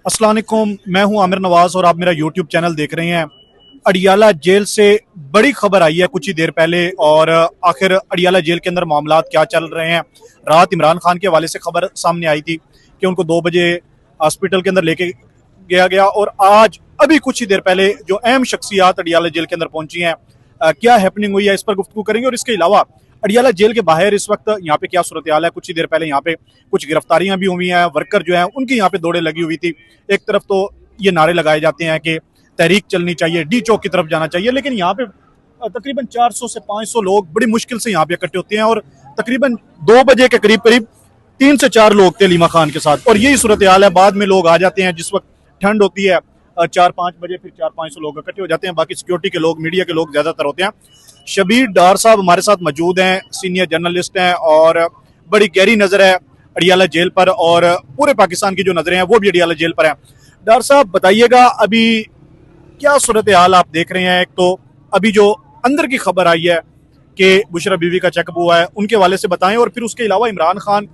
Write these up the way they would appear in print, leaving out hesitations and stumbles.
अस्सलाम वालेकुम, मैं हूं आमिर नवाज और आप मेरा यूट्यूब चैनल देख रहे हैं। अडियाला जेल से बड़ी खबर आई है कुछ ही देर पहले। और आखिर अडियाला जेल के अंदर मामलात क्या चल रहे हैं। रात इमरान खान के हवाले से खबर सामने आई थी कि उनको 2 बजे हॉस्पिटल के अंदर लेके गया गया और आज अभी कुछ ही देर पहले जो अहम शख्सियात अडियाला जेल के अंदर पहुंची हैं, क्या हैपनिंग हुई है इस पर गुफ्तगू करेंगे। और इसके अलावा अडियाला जेल के बाहर इस वक्त यहाँ पे क्या सूरत हाल है। कुछ ही देर पहले यहाँ पे कुछ गिरफ्तारियां भी हुई हैं, वर्कर जो है उनकी यहाँ पे दौड़े लगी हुई थी। एक तरफ तो ये नारे लगाए जाते हैं कि तहरीक चलनी चाहिए, डी चौक की तरफ जाना चाहिए, लेकिन यहाँ पे तकरीबन 400 से 500 लोग बड़ी मुश्किल से यहाँ पे इकट्ठे होते हैं। और तकरीबन 2 बजे के करीब करीब 3 से 4 लोग थे लीमा खान के साथ, और यही सूरत हाल है। बाद में लोग आ जाते हैं जिस वक्त ठंड होती है, 4-5 बजे फिर 400-500 लोग इकट्ठे हो जाते हैं। बाकी सिक्योरिटी के लोग, मीडिया के लोग ज्यादातर होते हैं। शबीर डार साहब हमारे साथ मौजूद हैं, सीनियर जर्नलिस्ट हैं और बड़ी गहरी नजर है अडियाला जेल पर, और पूरे पाकिस्तान की जो नजरें हैं वो भी अडियाला जेल पर हैं। डार साहब बताइएगा, अभी क्या सूरत हाल आप देख रहे हैं। एक तो अभी जो अंदर की खबर आई है कि बुशरा बीवी का चेकअप हुआ है, उनके हवाले से बताएं। और फिर उसके अलावा इमरान खान,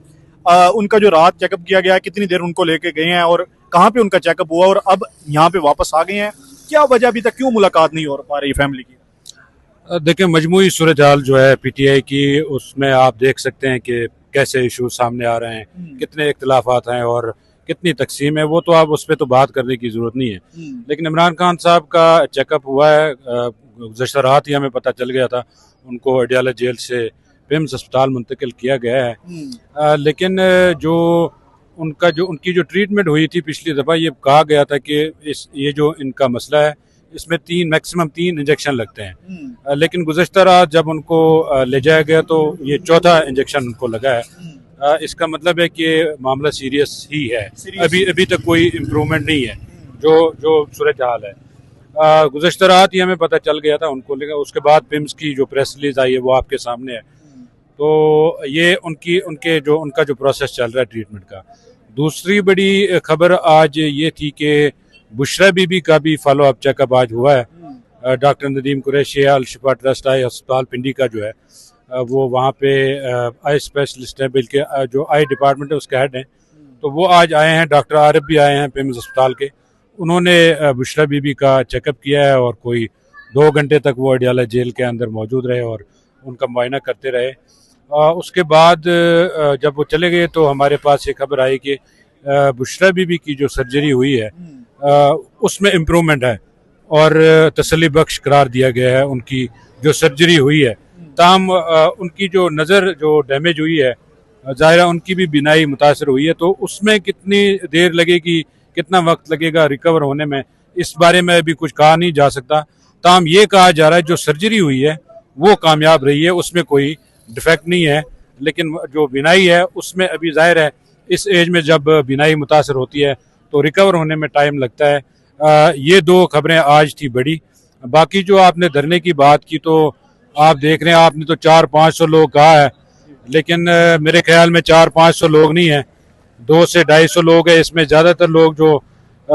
उनका जो रात चेकअप किया गया है, कितनी देर उनको लेके गए हैं और कहाँ पे उनका चेकअप हुआ, और अब यहाँ पे वापस आ गए हैं। क्या वजह, अभी तक क्यों मुलाकात नहीं हो पा रही फैमिली की। देखिए, मजमूई सूरत हाल जो है पीटीआई की, उसमें आप देख सकते हैं कि कैसे इशू सामने आ रहे हैं, कितने इख्तलाफात हैं और कितनी तकसीम है। वो तो आप उस पर तो बात करने की ज़रूरत नहीं है, लेकिन इमरान खान साहब का चेकअप हुआ है। गुज़श्ता रात ही हमें पता चल गया था, उनको अडियाला जेल से पिम्स अस्पताल मुंतकिल किया गया है। लेकिन उनकी जो ट्रीटमेंट हुई थी पिछली दफ़ा, ये कहा गया था कि ये जो इनका मसला है, इसमें मैक्सिमम 3 इंजेक्शन लगते हैं। लेकिन गुज़श्ता रात जब उनको ले जाया गया तो ये चौथा इंजेक्शन उनको लगा है। इसका मतलब है कि मामला सीरियस ही है। अभी तक कोई इम्प्रूवमेंट नहीं है जो सूरत हाल है। गुज़श्ता रात ही हमें पता चल गया था उनको, लेकिन उसके बाद पिम्स की जो प्रेस रिलीज आई है वो आपके सामने है। तो ये उनका जो प्रोसेस चल रहा है ट्रीटमेंट का। दूसरी बड़ी खबर आज ये थी कि बुशरा बीबी का भी फॉलो अप चेकअप आज हुआ है। डॉक्टर नदीम कुरैशी अल शिफा ट्रस्ट आई अस्पताल पिंडी का जो है, वो वहाँ पे आई स्पेशलिस्ट है, बल्कि जो आई डिपार्टमेंट है उसके हेड हैं, तो वो आज आए हैं। डॉक्टर आरिफ भी आए हैं पिम्स अस्पताल के। उन्होंने बुशरा बीबी का चेकअप किया है और कोई 2 घंटे तक वो अडियाला जेल के अंदर मौजूद रहे और उनका मुआयना करते रहे। उसके बाद जब वो चले गए तो हमारे पास ये खबर आई कि बुशरा बीबी की जो सर्जरी हुई है उसमें इम्प्रूवमेंट है और तसल्ली बख्श करार दिया गया है उनकी जो सर्जरी हुई है। ताम उनकी जो नज़र जो डैमेज हुई है, ज़ाहिर उनकी भी बीनाई मुतासर हुई है, तो उसमें कितनी देर लगेगी, कितना वक्त लगेगा रिकवर होने में, इस बारे में अभी कुछ कहा नहीं जा सकता। ताम ये कहा जा रहा है जो सर्जरी हुई है वो कामयाब रही है, उसमें कोई डिफेक्ट नहीं है। लेकिन जो बीनाई है उसमें अभी ज़ाहिर है इस एज में जब बीनाई मुतासर होती है तो रिकवर होने में टाइम लगता है। ये 2 खबरें आज थी बड़ी। बाकी जो आपने धरने की बात की, तो आप देख रहे हैं, आपने तो 400-500 लोग कहा है, लेकिन मेरे ख्याल में 400-500 लोग नहीं है, 200 से 250 लोग है। इसमें ज़्यादातर लोग जो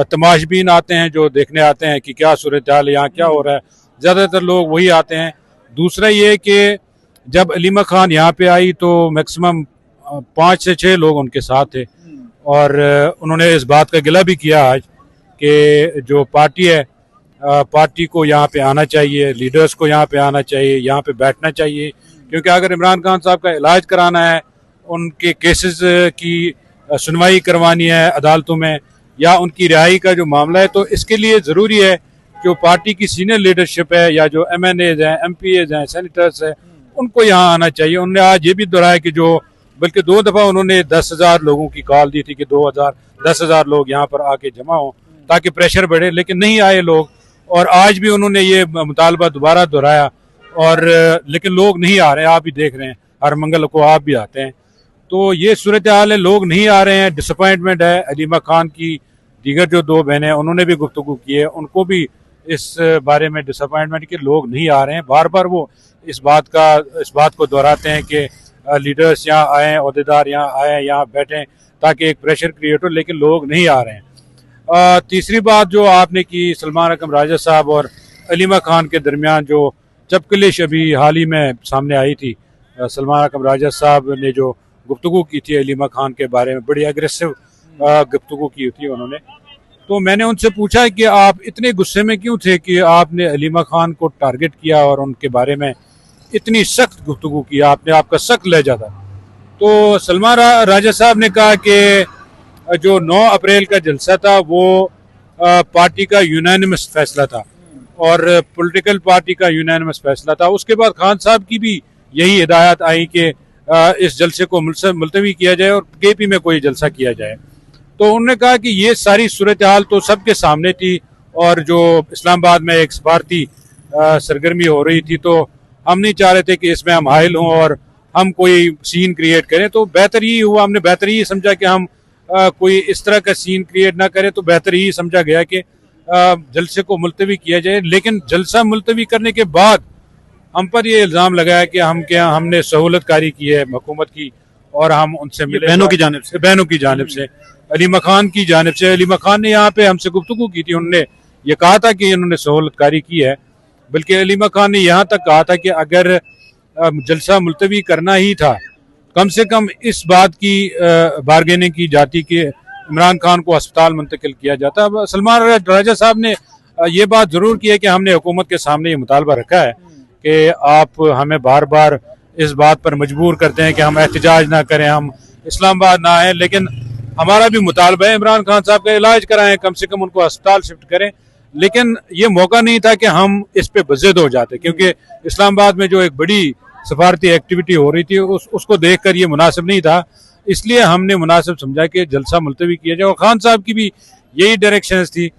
तमाशबीन आते हैं, जो देखने आते हैं कि क्या सूरत हाल यहाँ क्या हो रहा है, ज़्यादातर लोग वही आते हैं। दूसरा ये कि जब अलीमा खान यहाँ पे आई तो मैक्सिमम 5 से 6 लोग उनके साथ थे, और उन्होंने इस बात का गिला भी किया आज कि जो पार्टी है, पार्टी को यहाँ पे आना चाहिए, लीडर्स को यहाँ पे आना चाहिए, यहाँ पे बैठना चाहिए, क्योंकि अगर इमरान खान साहब का इलाज कराना है, उनके केसेस की सुनवाई करवानी है अदालतों में, या उनकी रिहाई का जो मामला है, तो इसके लिए ज़रूरी है जो पार्टी की सीनियर लीडरशिप है या जो MNAs हैं, MPAs हैं, सेनेटर्स हैं, उनको यहाँ आना चाहिए। उन्होंने आज ये भी दोहराया कि जो बल्कि 2 दफ़ा उन्होंने 10,000 लोगों की कॉल दी थी कि 10,000 लोग यहाँ पर आके जमा हों ताकि प्रेशर बढ़े, लेकिन नहीं आए लोग। और आज भी उन्होंने ये मुतालबा दोबारा दोहराया, और लेकिन लोग नहीं आ रहे हैं। आप भी देख रहे हैं, हर मंगल को आप भी आते हैं, तो ये सूरत हाल है, लोग नहीं आ रहे हैं। डिसअपॉइंटमेंट है। अलीमा खान की दीगर जो 2 बहनें हैं उन्होंने भी गुफ्तगू की है, उनको भी इस बारे में डिसअपॉइंटमेंट के लोग नहीं आ रहे हैं। बार बार वो इस बात को दोहराते हैं कि लीडर्स यहाँ आएँ, अहदेदार यहाँ आएँ, यहाँ बैठें ताकि एक प्रेशर क्रिएट हो, लेकिन लोग नहीं आ रहे हैं। तीसरी बात जो आपने की, सलमान अकरम राजा साहब और अलीमा खान के दरमियान जो चपकलिश अभी हाल ही में सामने आई थी, सलमान अकरम राजा साहब ने जो गुफ्तगू की थी अलीमा खान के बारे में, बड़ी एग्रेसिव गुफ्तगू की थी उन्होंने, तो मैंने उनसे पूछा कि आप इतने गुस्से में क्यों थे कि आपने अलीमा खान को टारगेट किया और उनके बारे में इतनी सख्त गुफ्तगू की, आपने, आपका सख्त लहजा था। तो सलमान राजा साहब ने कहा कि जो 9 अप्रैल का जलसा था वो पार्टी का यूनानिमस फैसला था और पॉलिटिकल पार्टी का यूनानिमस फैसला था। उसके बाद खान साहब की भी यही हिदायत आई कि इस जलसे को मुलतवी किया जाए और केपी में कोई जलसा किया जाए। तो उन्होंने कहा कि ये सारी सूरत हाल तो सबके सामने थी और जो इस्लामाबाद में एक सफारती सरगर्मी हो रही थी, तो हम नहीं चाह रहे थे कि इसमें हम हाइल हों और हम कोई सीन क्रिएट करें। तो बेहतर ही हुआ, हमने बेहतर ही समझा कि हम कोई इस तरह का सीन क्रिएट ना करें। तो बेहतर ही समझा गया कि जलसे को मुलतवी किया जाए। लेकिन जलसा मुलतवी करने के बाद हम पर ये इल्ज़ाम लगाया कि हमने सहूलतकारी की है हुकूमत की और हम उनसे मिले बहनों की जानिब से अलीमा खान की जानिब से। अलीमा खान ने यहाँ पे हमसे गुफ्तगू की थी, उन्होंने ये कहा था कि इन्होंने सहूलतकारी की है। बल्कि अलीमा खान ने यहाँ तक कहा था कि अगर जलसा मुलतवी करना ही था, कम से कम इस बात की बारगेनिंग की जाती कि इमरान खान को अस्पताल मुंतकिल किया जाता। अब सलमान राजा साहब ने ये बात जरूर की है कि हमने हुकूमत के सामने ये मुतालबा रखा है कि आप हमें बार बार इस बात पर मजबूर करते हैं कि हम एहतजाज ना करें, हम इस्लामाबाद ना आए, लेकिन हमारा भी मुतालबा है इमरान खान साहब का इलाज कराएं, कम से कम उनको अस्पताल शिफ्ट करें। लेकिन ये मौका नहीं था कि हम इस पे बज़िद हो जाते, क्योंकि इस्लामाबाद में जो एक बड़ी सफारती एक्टिविटी हो रही थी उसको देखकर ये मुनासिब नहीं था। इसलिए हमने मुनासिब समझा कि जलसा मुलतवी किया जाए और खान साहब की भी यही डायरेक्शन थी।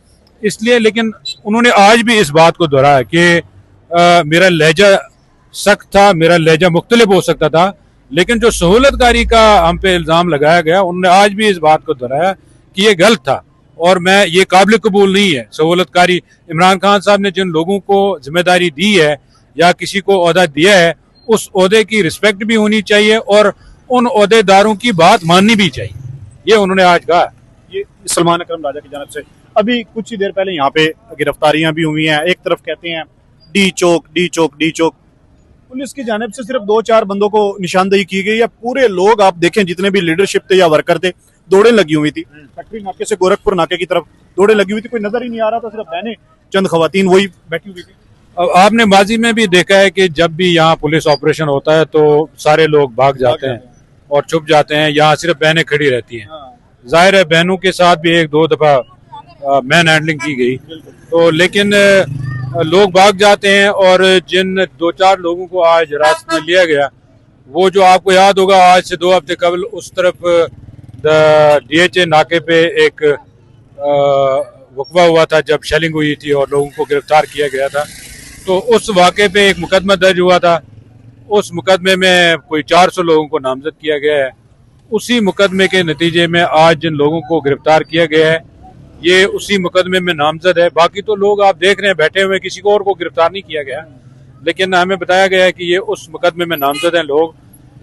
इसलिए, लेकिन उन्होंने आज भी इस बात को दोहराया कि मेरा लहजा सख्त था, मेरा लहजा मुख्तलिफ हो सकता था, लेकिन जो सहूलतकारी का हम पे इल्ज़ाम लगाया गया, उन्होंने आज भी इस बात को दोहराया कि ये गलत था और मैं ये काबिल कबूल नहीं है सहूलतकारी। इमरान खान साहब ने जिन लोगों को जिम्मेदारी दी है या किसी को ओहदा दिया है, उस ओहदे की रिस्पेक्ट भी होनी चाहिए और उन ओहदेदारों की बात माननी भी चाहिए, ये उन्होंने आज कहा। ये सलमान अकरम राजा की जानिब से अभी कुछ ही देर पहले यहाँ पे गिरफ्तारियां भी हुई हैं। एक तरफ कहते हैं डी चौक, पुलिस की जानिब से सिर्फ 2-4 बंदों को निशानदेही की गई है। पूरे लोग आप देखें जितने भी लीडरशिप थे या वर्कर थे, दौड़े लगी हुई थी। फैक्ट्री नाके से गोरखपुर नाके की तरफ दौड़े लगी हुई थी, कोई नजर ही नहीं आ रहा था, सिर्फ बहनें चंद खवातीन वही बैठी हुई थी। अब आपने माजी में भी देखा है कि जब भी यहाँ पुलिस ऑपरेशन होता है तो सारे लोग भाग जाते हैं और छुप जाते हैं, यहाँ सिर्फ बहनें खड़ी रहती हैं। जाहिर है बहनों के साथ भी 1-2 दफा मैन हैंडलिंग की गई, तो लेकिन लोग भाग जाते हैं। और जिन 2-4 लोगों को आज हिरासत में लिया गया, वो जो आपको याद होगा आज से 2 हफ्ते कबल उस तरफ DHA नाके पे एक वकवा हुआ था जब शेलिंग हुई थी और लोगों को गिरफ्तार किया गया था। तो उस वाक़े पे एक मुकदमा दर्ज हुआ था, उस मुकदमे में कोई 400 लोगों को नामजद किया गया है। उसी मुकदमे के नतीजे में आज जिन लोगों को गिरफ्तार किया गया है, ये उसी मुकदमे में नामजद है। बाकी तो लोग आप देख रहे हैं बैठे हुए, किसी को और को गिरफ्तार नहीं किया गया, लेकिन हमें बताया गया है कि ये उस मुकदमे में नामजद हैं लोग।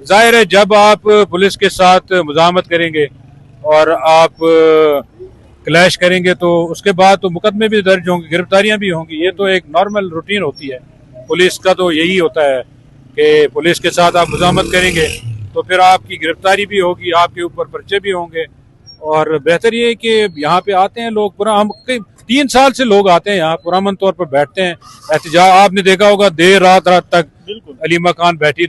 जाहिर है जब आप पुलिस के साथ मुजामत करेंगे और आप क्लैश करेंगे तो उसके बाद तो मुकदमे भी दर्ज होंगे, गिरफ्तारियां भी होंगी। ये तो एक नॉर्मल रूटीन होती है पुलिस का, तो यही होता है कि पुलिस के साथ आप मुजामत करेंगे तो फिर आपकी गिरफ्तारी भी होगी, आपके ऊपर पर्चे भी होंगे। और बेहतर ये है कि यहाँ पे आते हैं लोग, पूरा हम 3 साल से लोग आते हैं यहाँ, पुरअमन तौर पर बैठते हैं। एहतजाज आपने देखा होगा देर रात तक अलीमा खान बैठी